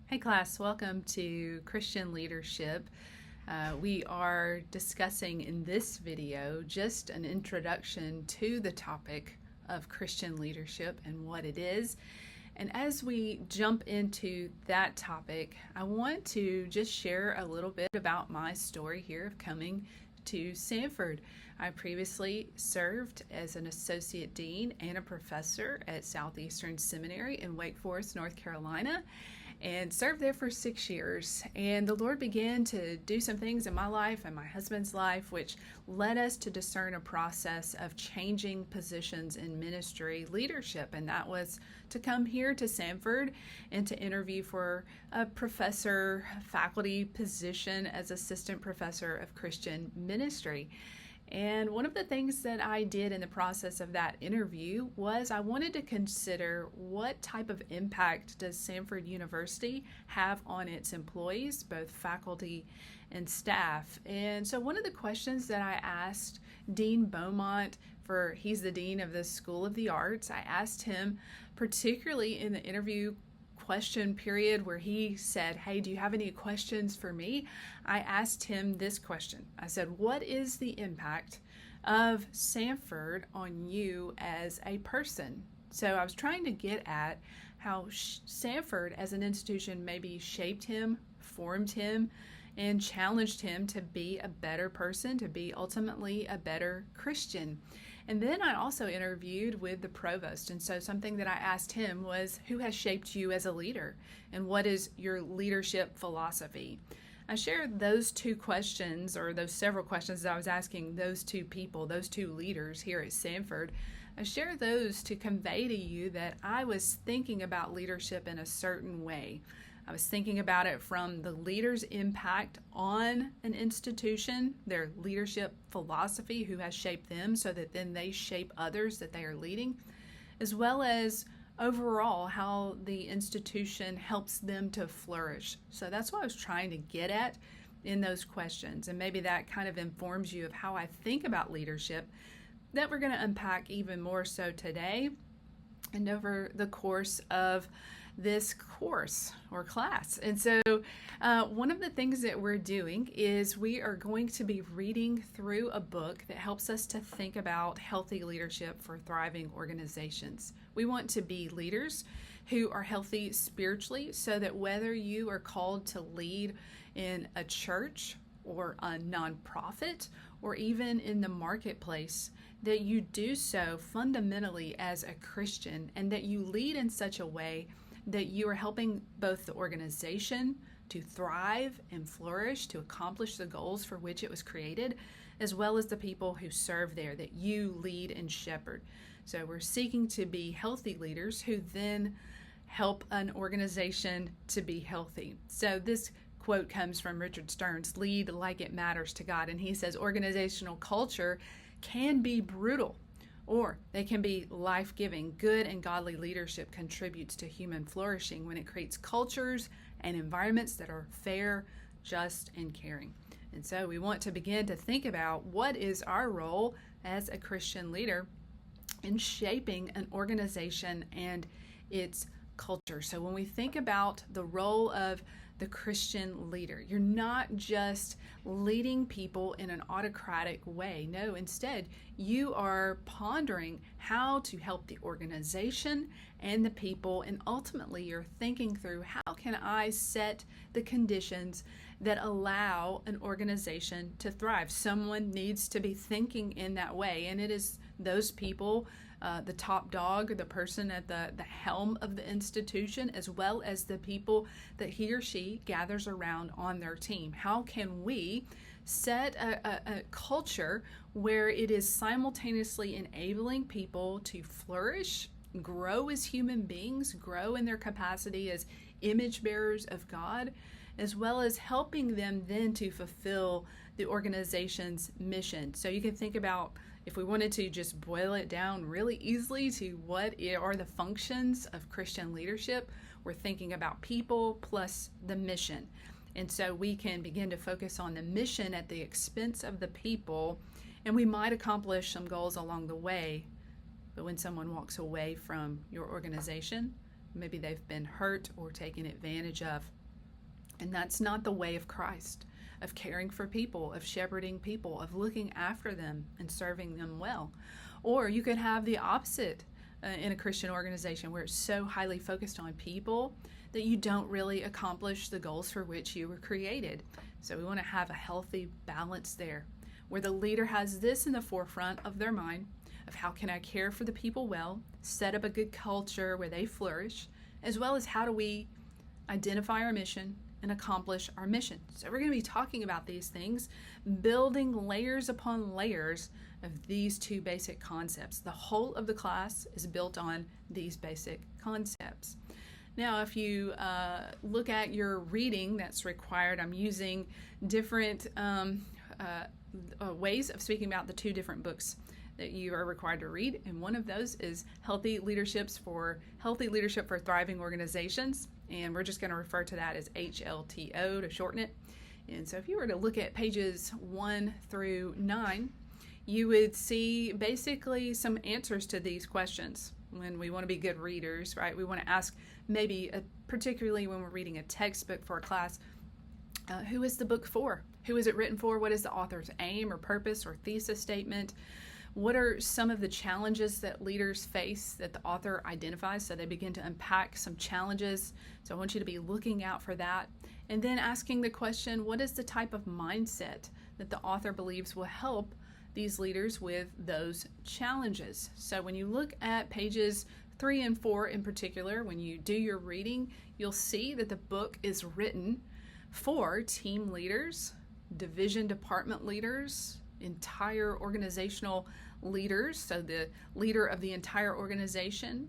Hey class, welcome to Christian Leadership. We are discussing in this video just an introduction to the topic of Christian leadership and what it is. And as we jump into that topic, I want to just share a little bit about my story here of coming to Samford. I previously served as an associate dean and a professor at Southeastern Seminary in Wake Forest, North Carolina, and served there for 6 years. And the Lord began to do some things in my life and my husband's life, which led us to discern a process of changing positions in ministry leadership. And that was to come here to Samford and to interview for a professor faculty position as assistant professor of Christian ministry. And one of the things that I did in the process of that interview was I wanted to consider what type of impact does Samford University have on its employees, both faculty and staff. And so one of the questions that I asked Dean Beaumont, he's the dean of the School of the Arts, I asked him, particularly in the interview question period where he said, "Hey, do you have any questions for me?" I asked him this question. I said, "What is the impact of Samford on you as a person?" So I was trying to get at how Samford as an institution maybe shaped him, formed him, and challenged him to be a better person, to be ultimately a better Christian. And then I also interviewed with the provost. And so something that I asked him was, who has shaped you as a leader? And what is your leadership philosophy? I shared those two questions, or those several questions that I was asking those two people, those two leaders here at Samford. I share those to convey to you that I was thinking about leadership in a certain way. I was thinking about it from the leader's impact on an institution, their leadership philosophy, who has shaped them so that then they shape others that they are leading, as well as overall how the institution helps them to flourish. So that's what I was trying to get at in those questions. And maybe that kind of informs you of how I think about leadership that we're going to unpack even more so today and over the course of this course or class. And so one of the things that we're doing is we are going to be reading through a book that helps us to think about healthy leadership for thriving organizations. We want to be leaders who are healthy spiritually so that whether you are called to lead in a church or a nonprofit or even in the marketplace, that you do so fundamentally as a Christian and that you lead in such a way that you are helping both the organization to thrive and flourish, to accomplish the goals for which it was created, as well as the people who serve there, that you lead and shepherd. So we're seeking to be healthy leaders who then help an organization to be healthy. So this quote comes from Richard Stearns, "Lead like it matters to God." And he says organizational culture can be brutal, or they can be life-giving. Good and godly leadership contributes to human flourishing when it creates cultures and environments that are fair, just, and caring. And so we want to begin to think about what is our role as a Christian leader in shaping an organization and its culture. So when we think about the role of the Christian leader, you're not just leading people in an autocratic way. No, instead, you are pondering how to help the organization and the people, and ultimately you're thinking through how can I set the conditions that allow an organization to thrive. Someone needs to be thinking in that way, and it is those people, the top dog, the person at the helm of the institution, as well as the people that he or she gathers around on their team. How can we set a culture where it is simultaneously enabling people to flourish, grow as human beings, grow in their capacity as image bearers of God, as well as helping them then to fulfill the organization's mission? So you can think about, if we wanted to just boil it down really easily to what are the functions of Christian leadership, we're thinking about people plus the mission. And so we can begin to focus on the mission at the expense of the people, and we might accomplish some goals along the way. But when someone walks away from your organization, maybe they've been hurt or taken advantage of And that's not the way of Christ, of caring for people, of shepherding people, of looking after them and serving them well. Or you could have the opposite in a Christian organization where it's so highly focused on people that you don't really accomplish the goals for which you were created. So we want to have a healthy balance there, where the leader has this in the forefront of their mind of how can I care for the people well, set up a good culture where they flourish, as well as how do we identify our mission and accomplish our mission. So we're going to be talking about these things, building layers upon layers of these two basic concepts. The whole of the class is built on these basic concepts. Now, if you look at your reading that's required, I'm using different ways of speaking about the two different books that you are required to read, and one of those is Healthy Leadership for Thriving Organizations, and we're just going to refer to that as HLTO to shorten it. And so if you were to look at pages 1 through 9, you would see basically some answers to these questions. When we want to be good readers, right? We want to ask maybe, particularly when we're reading a textbook for a class, who is the book for? Who is it written for? What is the author's aim or purpose or thesis statement? What are some of the challenges that leaders face that the author identifies? So they begin to unpack some challenges. So I want you to be looking out for that. And then asking the question, what is the type of mindset that the author believes will help these leaders with those challenges? So when you look at pages 3 and 4 in particular, when you do your reading, you'll see that the book is written for team leaders, division department leaders, entire organizational leaders, so the leader of the entire organization,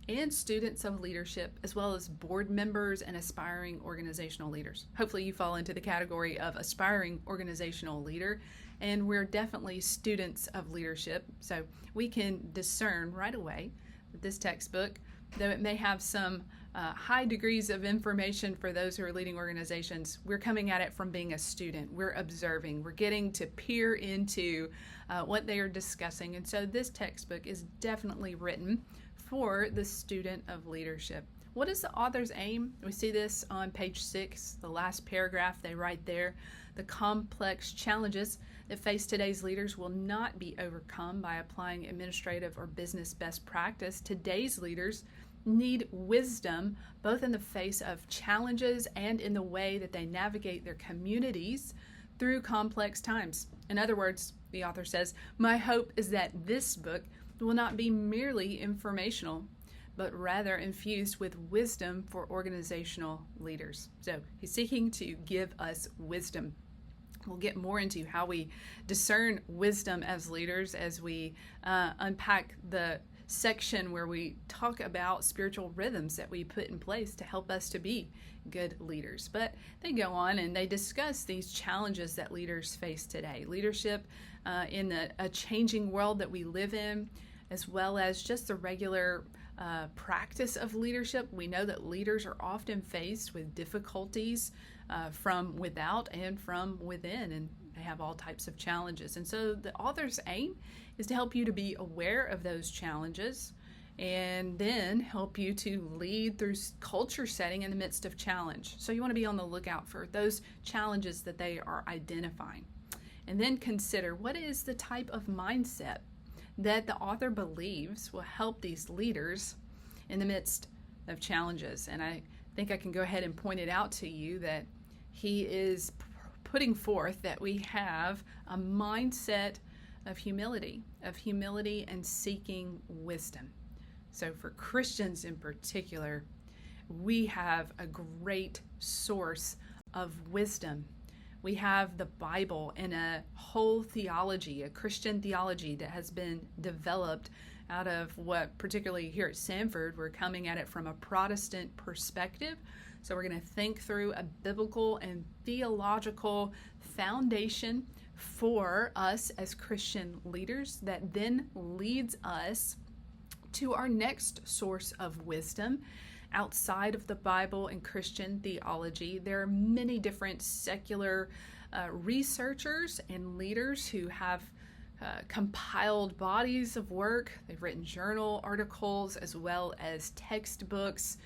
and students of leadership, as well as board members and aspiring organizational leaders. Hopefully you fall into the category of aspiring organizational leader, and we're definitely students of leadership, so we can discern right away that this textbook, though it may have some high degrees of information for those who are leading organizations, we're coming at it from being a student. We're observing. We're getting to peer into what they are discussing. And so this textbook is definitely written for the student of leadership. What is the author's aim? We see this on page 6, the last paragraph they write there. The complex challenges that face today's leaders will not be overcome by applying administrative or business best practice. Today's leaders need wisdom, both in the face of challenges and in the way that they navigate their communities through complex times. In other words, the author says, my hope is that this book will not be merely informational, but rather infused with wisdom for organizational leaders. So he's seeking to give us wisdom. We'll get more into how we discern wisdom as leaders as we unpack the section where we talk about spiritual rhythms that we put in place to help us to be good leaders. But they go on and they discuss these challenges that leaders face today. Leadership in a changing world that we live in, as well as just the regular practice of leadership. We know that leaders are often faced with difficulties from without and from within, and they have all types of challenges. And so the author's aim is to help you to be aware of those challenges and then help you to lead through culture setting in the midst of challenge. So you want to be on the lookout for those challenges that they are identifying. And then consider what is the type of mindset that the author believes will help these leaders in the midst of challenges. And I think I can go ahead and point it out to you that he is putting forth that we have a mindset of humility and seeking wisdom. So for Christians in particular, we have a great source of wisdom. We have the Bible and a whole theology, a Christian theology that has been developed out of what, particularly here at Sanford, we're coming at it from a Protestant perspective. So we're going to think through a biblical and theological foundation for us as Christian leaders that then leads us to our next source of wisdom outside of the Bible and Christian theology. There are many different secular researchers and leaders who have compiled bodies of work. They've written journal articles as well as textbooks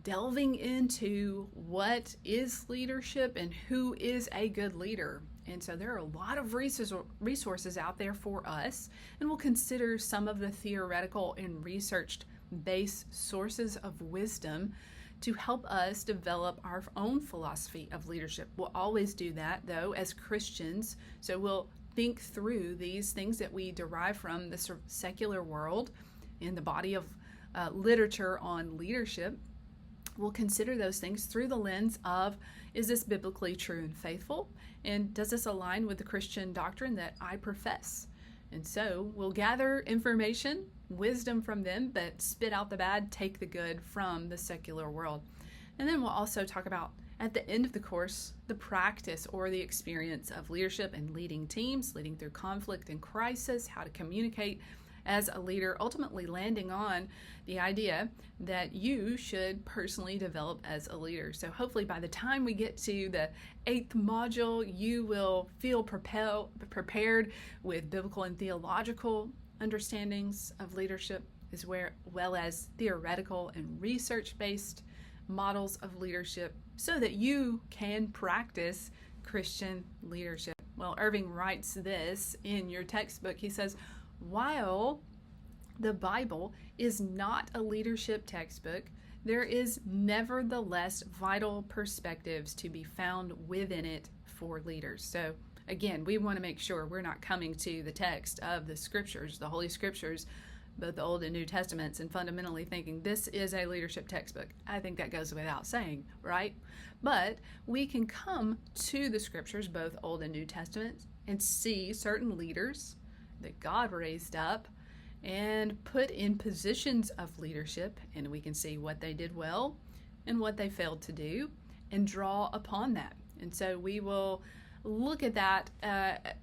delving into what is leadership and who is a good leader. And so there are a lot of resources out there for us, and we'll consider some of the theoretical and research-based sources of wisdom to help us develop our own philosophy of leadership. We'll always do that, though, as Christians. So we'll think through these things that we derive from the secular world in the body of literature on leadership. We'll consider those things through the lens of, is this biblically true and faithful? And does this align with the Christian doctrine that I profess? And so we'll gather information, wisdom from them, but spit out the bad, take the good from the secular world. And then we'll also talk about, at the end of the course, the practice or the experience of leadership and leading teams, leading through conflict and crisis, how to communicate as a leader, ultimately landing on the idea that you should personally develop as a leader. So hopefully by the time we get to the 8th module, you will feel prepared with biblical and theological understandings of leadership, as well as theoretical and research-based models of leadership, so that you can practice Christian leadership. Well, Irving writes this in your textbook. He says, while the Bible is not a leadership textbook, there is nevertheless vital perspectives to be found within it for leaders. So again, we want to make sure we're not coming to the text of the scriptures, the Holy Scriptures, both the Old and New Testaments, and fundamentally thinking this is a leadership textbook. I think that goes without saying, right? But we can come to the scriptures, both Old and New Testaments, and see certain leaders that God raised up and put in positions of leadership, and we can see what they did well and what they failed to do and draw upon that. And so we will look at that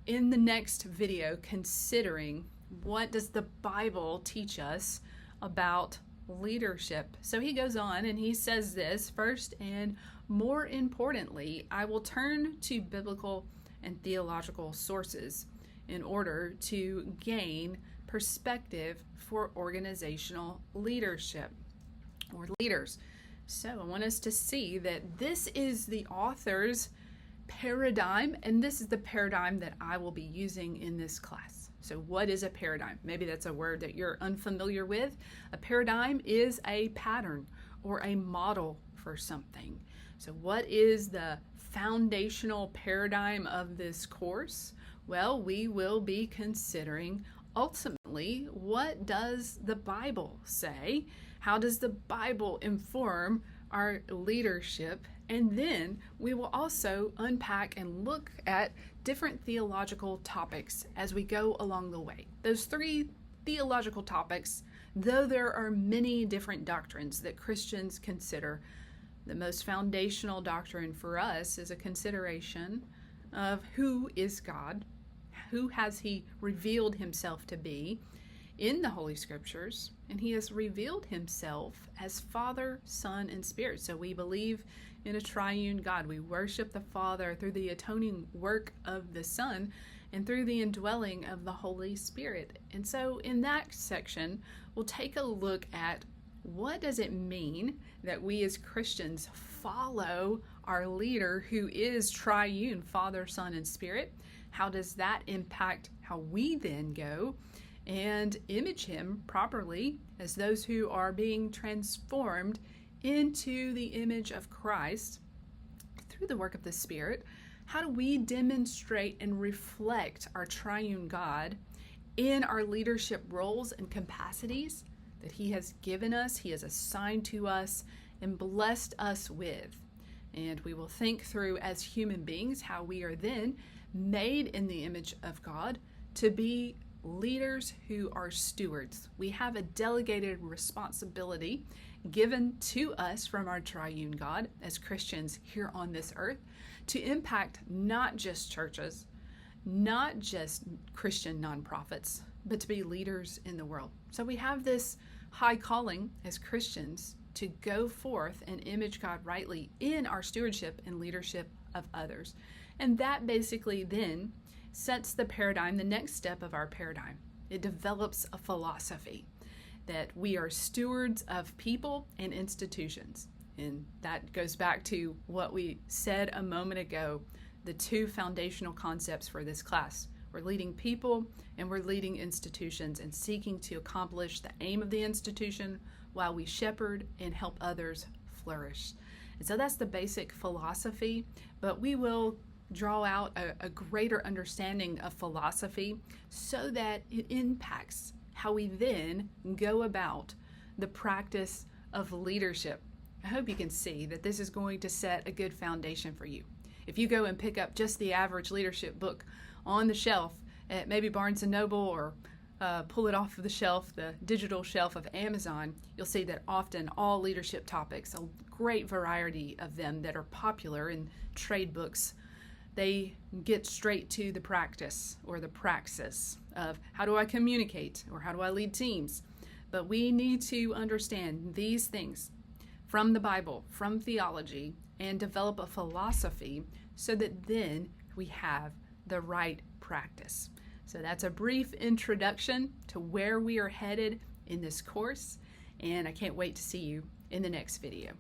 in the next video, considering what does the Bible teach us about leadership. So he goes on and he says this: first and more importantly, I will turn to biblical and theological sources in order to gain perspective for organizational leadership or leaders. So I want us to see that this is the author's paradigm, and this is the paradigm that I will be using in this class. So what is a paradigm? Maybe that's a word that you're unfamiliar with. A paradigm is a pattern or a model for something. So what is the foundational paradigm of this course? Well, we will be considering ultimately, what does the Bible say? How does the Bible inform our leadership? And then we will also unpack and look at different theological topics as we go along the way. Those 3 theological topics, though there are many different doctrines that Christians consider, the most foundational doctrine for us is a consideration of who is God, who has He revealed Himself to be in the Holy Scriptures, and He has revealed Himself as Father, Son, and Spirit. So we believe in a triune God. We worship the Father through the atoning work of the Son and through the indwelling of the Holy Spirit. And so in that section, we'll take a look at what does it mean that we as Christians follow our leader who is triune, Father, Son, and Spirit. How does that impact how we then go and image Him properly as those who are being transformed into the image of Christ through the work of the Spirit? How do we demonstrate and reflect our triune God in our leadership roles and capacities that He has given us, He has assigned to us, and blessed us with? And we will think through as human beings how we are then made in the image of God to be leaders who are stewards. We have a delegated responsibility given to us from our triune God as Christians here on this earth to impact not just churches, not just Christian nonprofits, but to be leaders in the world. So we have this high calling as Christians to go forth and image God rightly in our stewardship and leadership of others. And that basically then sets the paradigm, the next step of our paradigm. It develops a philosophy that we are stewards of people and institutions. And that goes back to what we said a moment ago, the two foundational concepts for this class. We're leading people and we're leading institutions and seeking to accomplish the aim of the institution while we shepherd and help others flourish. And so that's the basic philosophy, but we will draw out a greater understanding of philosophy so that it impacts how we then go about the practice of leadership. I hope you can see that this is going to set a good foundation for you. If you go and pick up just the average leadership book on the shelf at maybe Barnes & Noble or pull it off of the shelf, the digital shelf of Amazon, you'll see that often all leadership topics, a great variety of them that are popular in trade books, they get straight to the practice or the praxis of how do I communicate or how do I lead teams. But we need to understand these things from the Bible, from theology, and develop a philosophy so that then we have the right practice. So that's a brief introduction to where we are headed in this course, and I can't wait to see you in the next video.